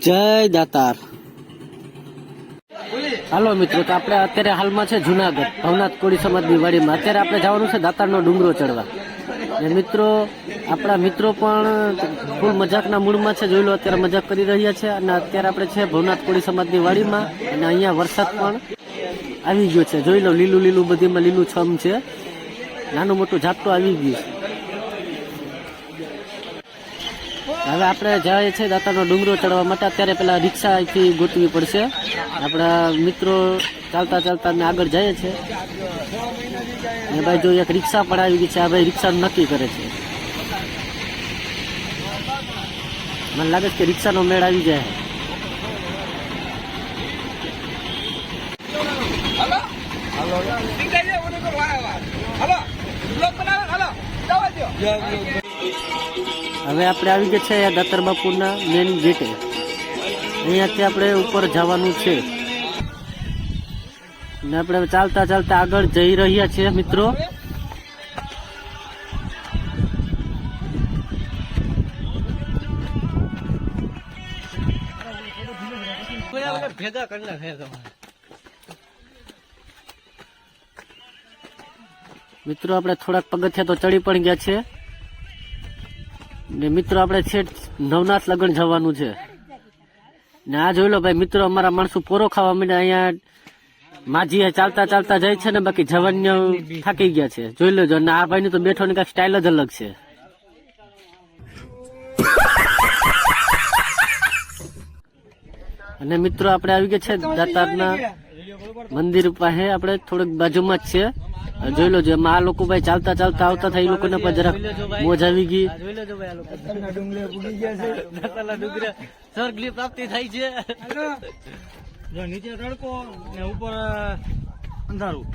જય દાતાર। હાલો મિત્રો, તો આપણે અત્યારે હાલમાં છે જુનાગઢ ભવનાથ કોળી સમાજની વાડીમાં। અત્યારે આપણે જવાનું છે દાતારનો ડુંગરો ચડવા। ને મિત્રો, આપણા મિત્રો પણ ફૂલ મજાકના મૂડમાં છે, જોઈ લો અત્યારે મજાક કરી રહ્યા છે। અને અત્યારે આપણે છે ભવનાથ કોળી સમાજની વાડીમાં, અને અહીંયા વરસાદ પણ આવી ગયો છે, જોઈ લો લીલું લીલું બધીમાં લીલું છમ છે, નાનું મોટું ઝાપટું આવી ગયું છે। હવે આપણે જાય છે દાતારનો ડુંગરો ચડવા માટે। અત્યારે પેલા રિક્ષાથી ગોતવી પડશે। આપણા મિત્રો ચાલતા ચાલતા અમે આગળ જઈએ છે, ને ભાઈ જો એક રિક્ષા પણ આવી ગઈ છે। આ ભાઈ રિક્ષાનું નક્કી કરે છે, મને લાગે છે કે રિક્ષાનો મેળ આવી જાય। હવે આપણે આવી ગયા છે દાતાર બાપુના મેન ગેટે। અહીંયાથી આપણે ઉપર જવાનું છે, ને આપણે ચાલતા ચાલતા આગળ જઈ રહ્યા છીએ મિત્રો। મિત્રો આપણે થોડાક પગથિયા તો ચડી પણ ગયા છે, ને મિત્રો આપણે છેક નવનાથ લગન જવાનું છે। ને આ જોઈ લો ભાઈ મિત્રો, અમારા માણસો પોરો ખાવા માંડ્યા। અહીંયા માજી ચાલતા ચાલતા જાય છે ને, બાકી જવાન થાકી ગયા છે, જોઈ લેજો। અને આ ભાઈની તો બેઠોની કઈક સ્ટાઇલ જ અલગ છે। અને મિત્રો આપણે આવી ગયા છે દાતારના મંદિર પાસે, આપણે થોડુંક બાજુમાં જ છે, જોઈ લો। જેમાં આ લોકો ભાઈ ચાલતા ચાલતા આવતા થાય, એ લોકોને પણ જરાક મોજ આવી ગઈ। પ્રાપ્તિ થાય છે, નીચે તડકો ને ઉપર અંધારું।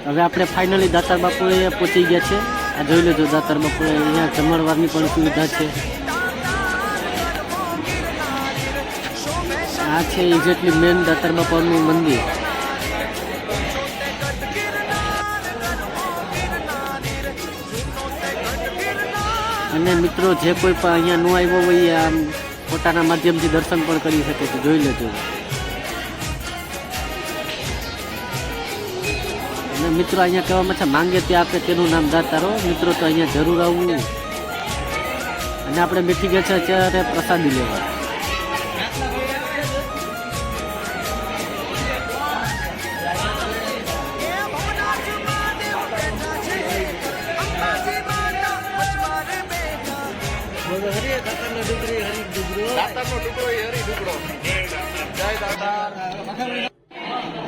હવે આપણે ફાઇનલી દાતાર બાપુ પહોંચી ગયા છે। આ જોઈ લેજો, દાતાર બાપુ અહીંયા જમણવારની પણ સુવિધા છે। આ છે એક્ઝેક્ટલી મેન દાતાર બાપાનું મંદિર। અને મિત્રો, જે કોઈ પણ અહીંયા ન આવ્યો હોય, આમ ફોટાના માધ્યમથી દર્શન પણ કરી શકે છે, જોઈ લેજો। અને મિત્રો અહીંયા કહેવામાં છે માંગે ત્યાં આપે તેનું નામ દાતારો। મિત્રો તો અહીંયા જરૂર આવવું। અને આપણે બેઠી ગયા છે અત્યારે પ્રસાદી લેવા।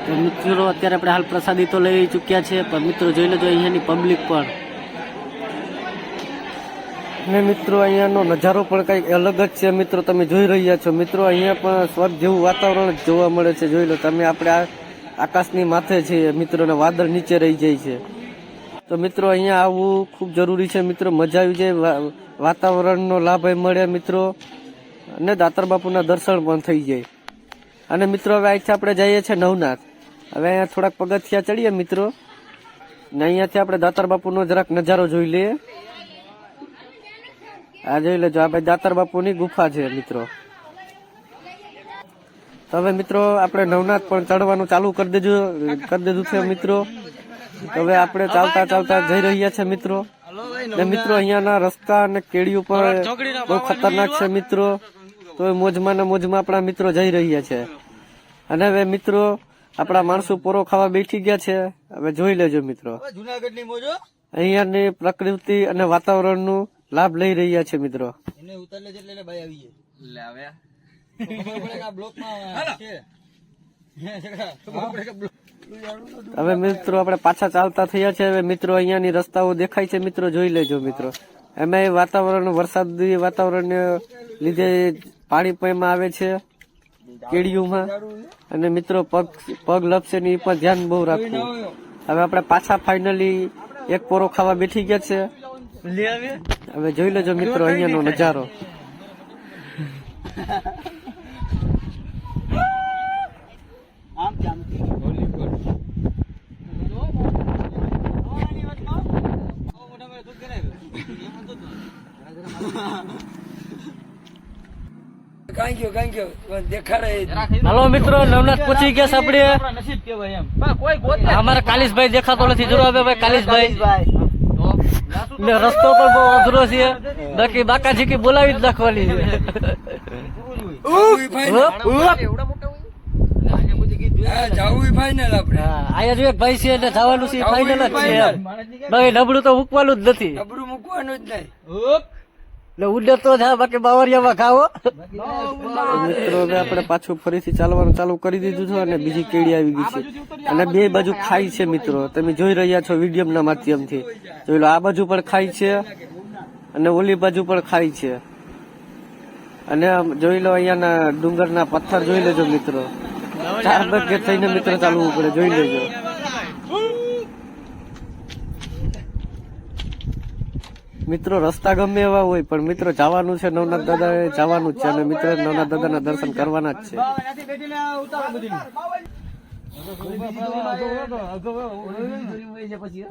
તો મિત્રો અત્યારે આપણે હાલ પ્રસાદી તો લઈ ચૂક્યા છે, પણ મિત્રો જોઈ લેજો અહીંયાની પબ્લિક પણ। અને મિત્રો અહીંયાનો નજારો પણ કંઈક અલગ જ છે, મિત્રો તમે જોઈ રહ્યા છો। મિત્રો અહીંયા પણ સ્વર્ગ જેવું વાતાવરણ જોવા મળે છે, જોઈ લો તમે। આપણે આકાશની માથે છીએ મિત્રો, ને વાદળ નીચે રહી જાય છે। તો મિત્રો અહીંયા આવવું ખૂબ જરૂરી છે મિત્રો, મજા આવી જાય, વાતાવરણનો લાભ મળે મિત્રો, અને દાતાર બાપુના દર્શન પણ થઈ જાય। અને મિત્રો હવે અહીંથી આપણે જઈએ છીએ નવનાથ। હવે અહીંયા થોડાક પગથિયા ચડીએ મિત્રો, ને અહીંયાથી આપણે દાતાર બાપુનો જરાક નજારો જોઈ લઈએ। આ જોઈ લેજો, આ ભાઈ દાતાર બાપુની ગુફા છે મિત્રો। તો હવે મિત્રો આપણે નવનાથ પણ ચડવાનું ચાલુ કરી દીધું છે મિત્રો। હવે આપણે ચાલતા ચાલતા જઈ રહ્યા છે મિત્રો। ને મિત્રો અહીંયાના રસ્તા અને કેડીઓ પણ બહુ ખતરનાક છે મિત્રો, તો મોજમાં ને મોજમાં આપણા મિત્રો જઈ રહ્યા છે। અને હવે મિત્રો આપણા માણસો પોરો ખાવા બેઠી ગયા છે। હવે જોઈ લેજો મિત્રો, અહીંયાની પ્રકૃતિ અને વાતાવરણનું લાભ લઈ રહ્યા છે મિત્રો। હવે મિત્રો આપણે પાછા ચાલતા થયા છે। હવે મિત્રો અહીંયાની રસ્તાઓ દેખાય છે મિત્રો, જોઈ લેજો મિત્રો। એમાં વાતાવરણ, વરસાદી વાતાવરણને લીધે પાણી પણ આવે છે કેડીઓમાં, અને મિત્રો પગ લપસે ને એ પણ ધ્યાન બહુ રાખવું। હવે આપણે પાછા ફાઇનલી એક પોરો ખાવા બેઠી ગયા છે। હવે જોઈ લેજો મિત્રો અહીંયાનો નજારો। કાંઈ ગયો દેખાડે. હાલો મિત્રો, નવનાથ પહોંચી ગયા છે આપણે. નસીબ કેવાય એમ કોઈ ગોતે અમારા કાલિશભાઈ દેખાતો નથી. જરૂર હવે ભાઈ કાલિશભાઈ ને રસ્તો પણ બહુ અઘરો છે. બાકી બાકાજી કી બોલાવી જ નાખવાની છે. જાવું ફાઈનલ આપણે. હા, અહીંયા જો એક ભાઈ છે એટલે જવાનું છે, ફાઇનલ જ છે એમ. બાકી નબળું તો મૂકવાનું જ નથી. નબળું મૂકવાનું જ નહીં. એટલે ઉડે તો જા, બાકી બાવરિયામાં ખાવો. મિત્રો હવે આપણે પાછું ફરીથી ચાલવાનું ચાલુ કરી દીધું છે અને બીજી કેડી આવી ગઈ છે અને બે બાજુ ખાઈ છે. મિત્રો તમે જોઈ રહ્યા છો વિડીયોના માધ્યમથી. જોઈ લો, આ બાજુ પણ ખાઈ છે અને ઓલી બાજુ પણ ખાઈ છે. અને જોઈ લો અહીંયાના ડુંગરના પથ્થર જોઈ લેજો મિત્રો. 4 ભાગે થઈને મિત્રો ચાલવું પડે, જોઈ લેજો. મિત્રો રસ્તા ગમે એવા હોય પણ મિત્રો જવાનું છે, નવનાથ દાદા જવાનું જ છે અને મિત્રો નવનાથ દાદાના દર્શન કરવાના જ છે.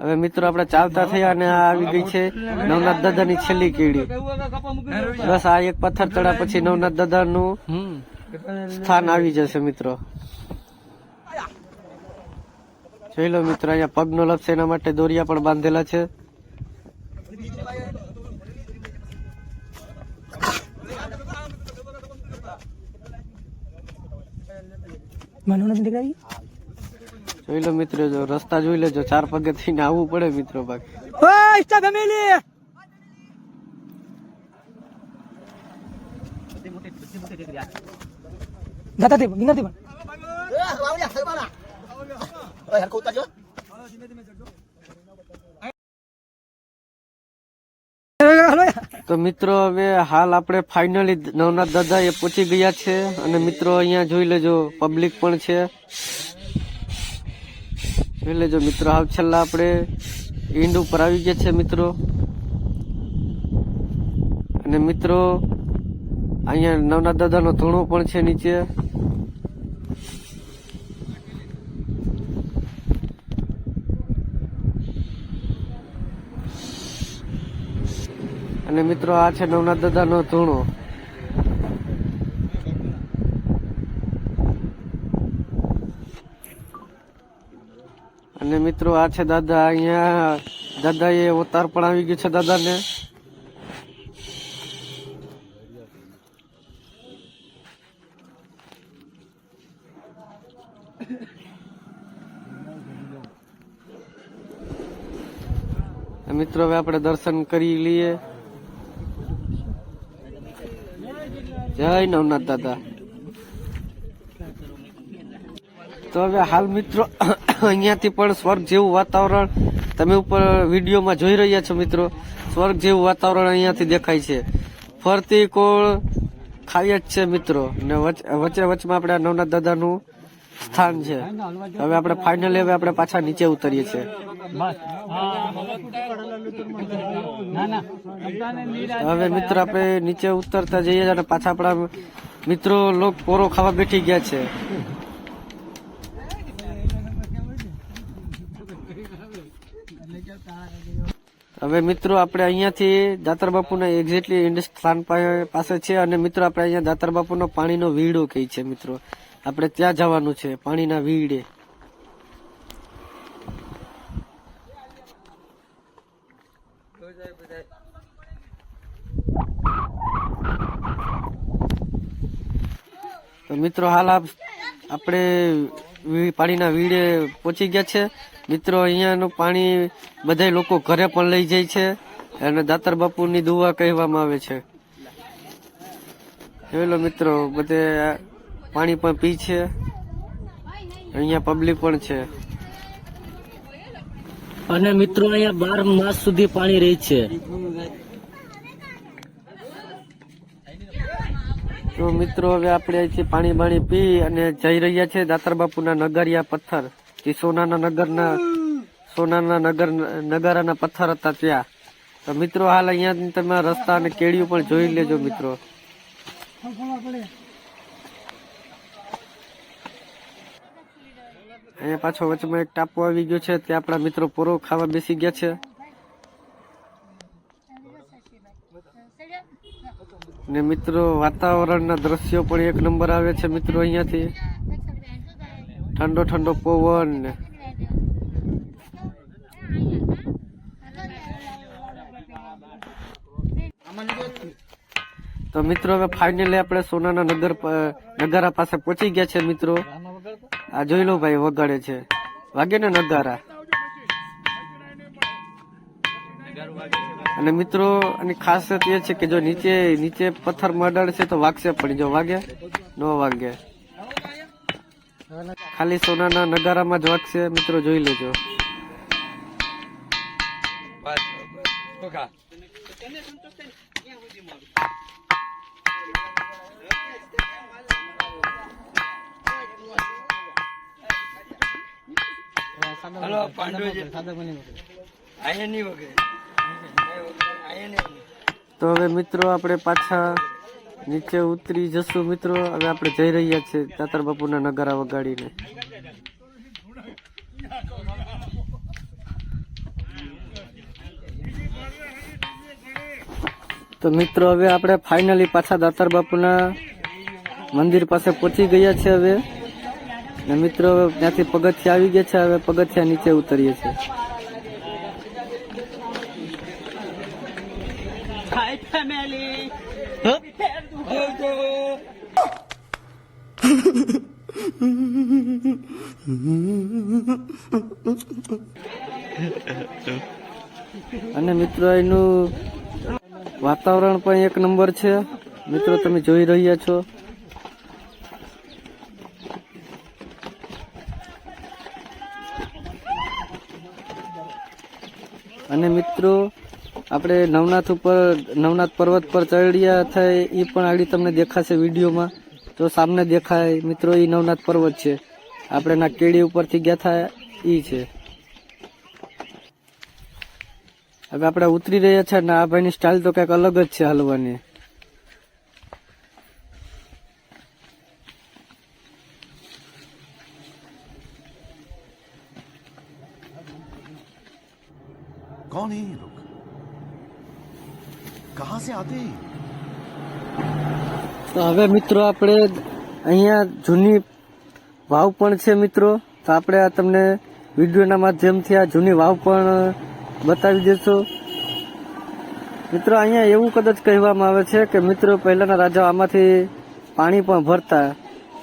હવે મિત્રો આપણે ચાલતા થયા અને આ આવી ગઈ છે નવનાથ દાદાની છેલ્લી કેડી. બસ આ એક પથ્થર ચડ્યા પછી નવનાથ દાદાનું સ્થાન આવી જશે મિત્રો. જોઈ લો મિત્રો, અહીંયા પગ નો લપસે એના માટે દોરિયા પણ બાંધેલા છે. જોઈ લો મિત્રો, જો રસ્તા જોઈ લેજો, 4 પગે થઈને આવવું પડે મિત્રો. બાકી તો મિત્રો હવે હાલ આપણે ફાઇનલી નવનાથ દાદા એ પહોંચી ગયા છે અને મિત્રો અહીંયા જોઈ લેજો પબ્લિક પણ છે. જોઈ લેજો મિત્રો, હાલ છેલ્લા આપણે ઈંડ ઉપર આવી ગયા છે મિત્રો. અને મિત્રો અહીંયા નવનાથ દાદાનો ધૂણો પણ છે નીચે. અને મિત્રો આ છે નવનાથ દાદાનો ધૂણો. અને મિત્રો આ છે દાદા. અહીંયા દાદાએ અવતાર પણ આવી ગયું છે દાદાને. મિત્રો હવે આપણે દર્શન કરી લઈએ. જય નવનાથ દાદા. તો હવે હાલ મિત્રો અહીંયાથી પણ સ્વર્ગ જેવું વાતાવરણ તમે ઉપર વિડીયોમાં જોઈ રહ્યા છો મિત્રો. સ્વર્ગ જેવું વાતાવરણ અહીંયાથી દેખાય છે. ફરતી કોળ ખાઈ જ છે મિત્રો. ને વચ્ચે વચમાં આપણે નવનાથ દાદાનું સ્થાન છે. હવે આપણે ફાઇનલી હવે આપણે પાછા નીચે ઉતરીએ છીએ. હવે મિત્રો આપણે નીચે ઉતરતા જઈએ અને પાછા આપણા મિત્રો લોક પોરો ખાવા બેઠી ગયા છે. હવે મિત્રો આપણે અહીંયાથી દાતાર બાપુના એક્ઝેક્ટલી ઇન્ડ સ્થાન પાસે છે અને મિત્રો આપણે અહીંયા દાતાર બાપુનો પાણીનો વીડો કહી છે મિત્રો. આપણે ત્યાં જવાનું છે પાણીના વીડે. તો મિત્રો હાલ આપણે પાણીના વીડે પહોંચી ગયા છે મિત્રો. અહીંયાનું પાણી બધા લોકો ઘરે પણ લઈ જાય છે અને દાતાર બાપુની દુઆ કહેવામાં આવે છે. જોઈ મિત્રો બધે પાણી પણ પી છે. અહીંયા પબ્લિક પણ છે અને મિત્રો અહીંયા 12 માસ સુધી પાણી રહે છે. તો મિત્રો હવે આપણે અહીંથી પાણી બાણી પી અને જઈ રહ્યા છે દાતાર બાપુના નગરિયા પથ્થર. જે સોનાના નગારાના પથ્થર હતા ત્યાં. તો મિત્રો હાલ અહીંયા તમે રસ્તા અને કેડીઓ પણ જોઈ લેજો મિત્રો. અહીંયા પાછો વચમાં એક ટાપુ આવી ગયો છે. ત્યાં આપણા મિત્રો પોરો ખાવા બેસી ગયા છે. ને મિત્રો વાતાવરણના દ્રશ્યો પણ એક નંબર આવે છે મિત્રો. અહીંયાથી ઠંડો ઠંડો પવન ને તો મિત્રો હવે ફાઇનલી આપણે સોનાના નગારા પાસે પહોંચી ગયા છે મિત્રો. આ જોઈ લો ભાઈ, વગાડે છે, વાગે ને નગારા. અને મિત્રો આની ખાસિયત એ છે કે જો નીચે પથ્થરમાં અડાડશે તો વાગશે, પણ જો વાગે ન વાગે, ખાલી સોનાના નગારામાં જ વાગશે મિત્રો. જોઈ લેજો. હલો પાંડુ અહીંયા નહીં વગેરે તો હવે મિત્રો આપણે પાછા નીચે ઉતરી જશું મિત્રો. હવે આપણે જઈ રહ્યા છીએ દાતાર બાપુના નગારા વગાડીને. તો મિત્રો હવે આપણે ફાઇનલી પાછા દાતાર બાપુના મંદિર પાસે પહોંચી ગયા છે હવે. ને મિત્રો હવે ત્યાંથી પગથિયા આવી ગયા છે. હવે પગથિયા નીચે ઉતરીએ છીએ. હાય ફેમિલી. અને મિત્રો એનું વાતાવરણ પણ એક નંબર છે મિત્રો. તમે જોઈ રહ્યા છો. અને મિત્રો આપણે નવનાથ પર્વત પર ચડ્યા થાય એ પણ આગળ તમને દેખાશે વિડીયોમાં. તો સામને દેખાય મિત્રો, એ નવનાથ પર્વત છે. આપણે ના કેડી ઉપરથી ગયા થાય એ છે. હવે આપણે ઉતરી રહ્યા છે ને આ ભાઈની સ્ટાઇલ તો કંઈક અલગ જ છે હાલવાની. कौन है ये लोग? कहां से आते हैं? તો હવે મિત્રો આપણે અહીંયા જૂની વાવ પણ છે મિત્રો. તો આપણે આ તમને વિડીયોના માધ્યમથી આ જૂની વાવ પણ બતાવી દેશો મિત્રો. અહીંયા એવું કદાચ કહેવામાં આવે છે કે મિત્રો પહેલાના રાજાઓ આમાંથી પાણી પણ ભરતા.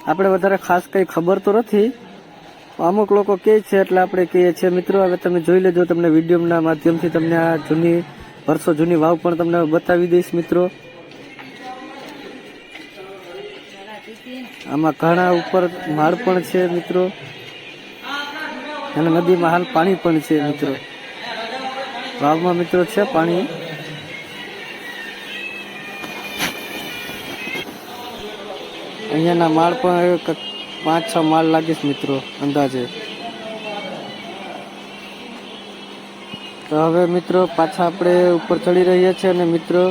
આપણે વધારે ખાસ કંઈ ખબર તો નથી, અમુક લોકો કહે છે એટલે આપણે કહીએ છીએ મિત્રો. હવે તમે જોઈ લેજો, તમને વિડીયોના માધ્યમથી તમને આ વર્ષો જૂની વાવ પણ તમને બતાવી દઈશ મિત્રો. આમાં ઘણા ઉપર માળ પણ છે મિત્રો, અને નદીમાં હાલ પાણી પણ છે મિત્રો. વાવમાં મિત્રો છે પાણી. અહીંયાના માળ પણ 5-6 માળ લાગીશ મિત્રો અંદાજે. તો હવે મિત્રો પાછા આપણે ઉપર ચડી રહ્યા છીએ અને મિત્રો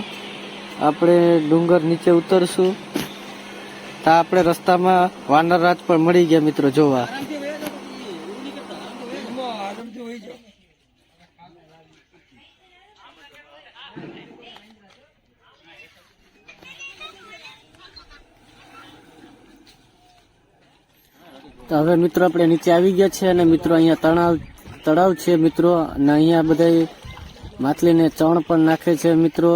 આપણે ડુંગર નીચે ઉતરશું. તો આપણે રસ્તામાં વાનરરાજ પણ મળી ગયા મિત્રો જોવા. તો હવે મિત્રો આપણે નીચે આવી ગયા છે અને મિત્રો અહીંયા તળાવ છે મિત્રો. અને અહીંયા બધા માછલીને ચણ પણ નાખે છે મિત્રો.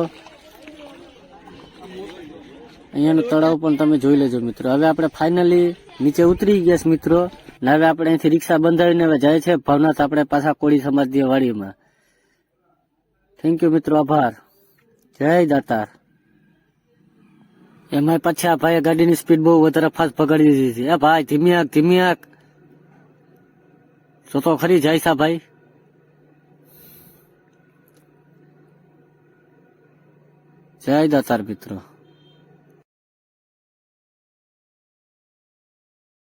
અહીંયાનું તળાવ પણ તમે જોઈ લેજો મિત્રો. હવે આપણે ફાઇનલી નીચે ઉતરી ગયા છે મિત્રો. ને હવે આપણે અહીંથી રિક્ષા બંધાવીને હવે જાય છે ભવનાથ આપણે પાછા કોળી સમાજની વાડીમાં. થેન્ક યુ મિત્રો, આભાર. જય દાતાર. એમાં પછી આ ભાઈ ગાડીની સ્પીડ બહુ વધારે ફાસ્ટ પકડી દીધી છે. એ ભાઈ ધીમી આંક તો ખરી જાય સા ભાઈ. જય દાતાર મિત્રો.